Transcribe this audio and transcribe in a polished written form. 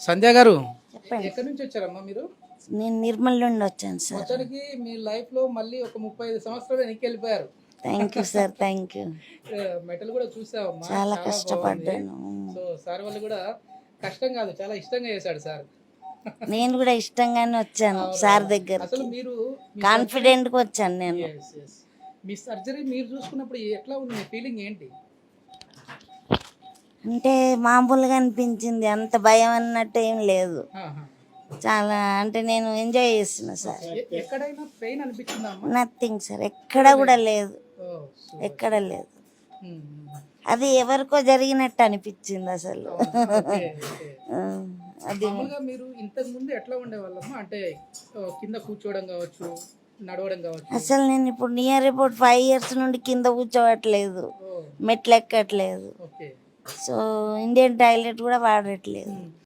సంధ్య గారు చెప్పండి. ఎక్కడి నుంచి వచ్చారమ్మా మీరు? నేను నిర్మల్ నుండి వచ్చాను సార్. మొత్తానికి మీ లైఫ్ లో మళ్ళీ ఒక 35 సంవత్సరాలు వెనక్కి వెళ్ళిపోయారు. Thank you sir, thank you. Metal కూడా చూసావమ్మా, చాలా చాలా బాగుంది. కష్టపడ్డాను. సో సార్ వాళ్ళు కూడా కష్టం కాదు, చాలా ఇష్టంగా చేశాడు సార్. నేను కూడా ఇష్టంగానే వచ్చాను సార్ దగ్గర. అసలు మీరు కాన్ఫిడెంట్గా వచ్చాను నేను. మీ సర్జరీ మీరు చూసుకున్నప్పుడు ఎట్లా ఉంది, మీ ఫీలింగ్ ఏంటి? అంటే మామూలుగా అనిపించింది, అంత భయం అన్నట్టు ఏం లేదు. ఆహా. చాలా అంటే నేను ఎంజాయ్ చేస్తున్నా సార్. ఎక్కడైనా పెయిన్ అనిపించిందా అమ్మా? నథింగ్ సార్, ఎక్కడ కూడా లేదు, ఓ, సూపర్. ఎక్కడ లేదు. ఉమ్, అది ఎవరికో జరిగినట్టు అనిపించింది అసలు. Okay, okay. అది మామూలుగా మీరు ఇంతకు ముందు ఎట్లా ఉండేవాళ్ళమ్మా? అంటే కింద కూర్చోవడం కావచ్చు, నడవడం కావచ్చు. అసలు నేను ఇప్పుడు నియర్ అబౌట్ 5 years నుండి కింద కూర్చోవట్లేదు, ఓ, మెట్లు ఎక్కట్లేదు. ఓకే. సో ఇండియన్ టాయిలెట్ కూడా వాడట్లేదు.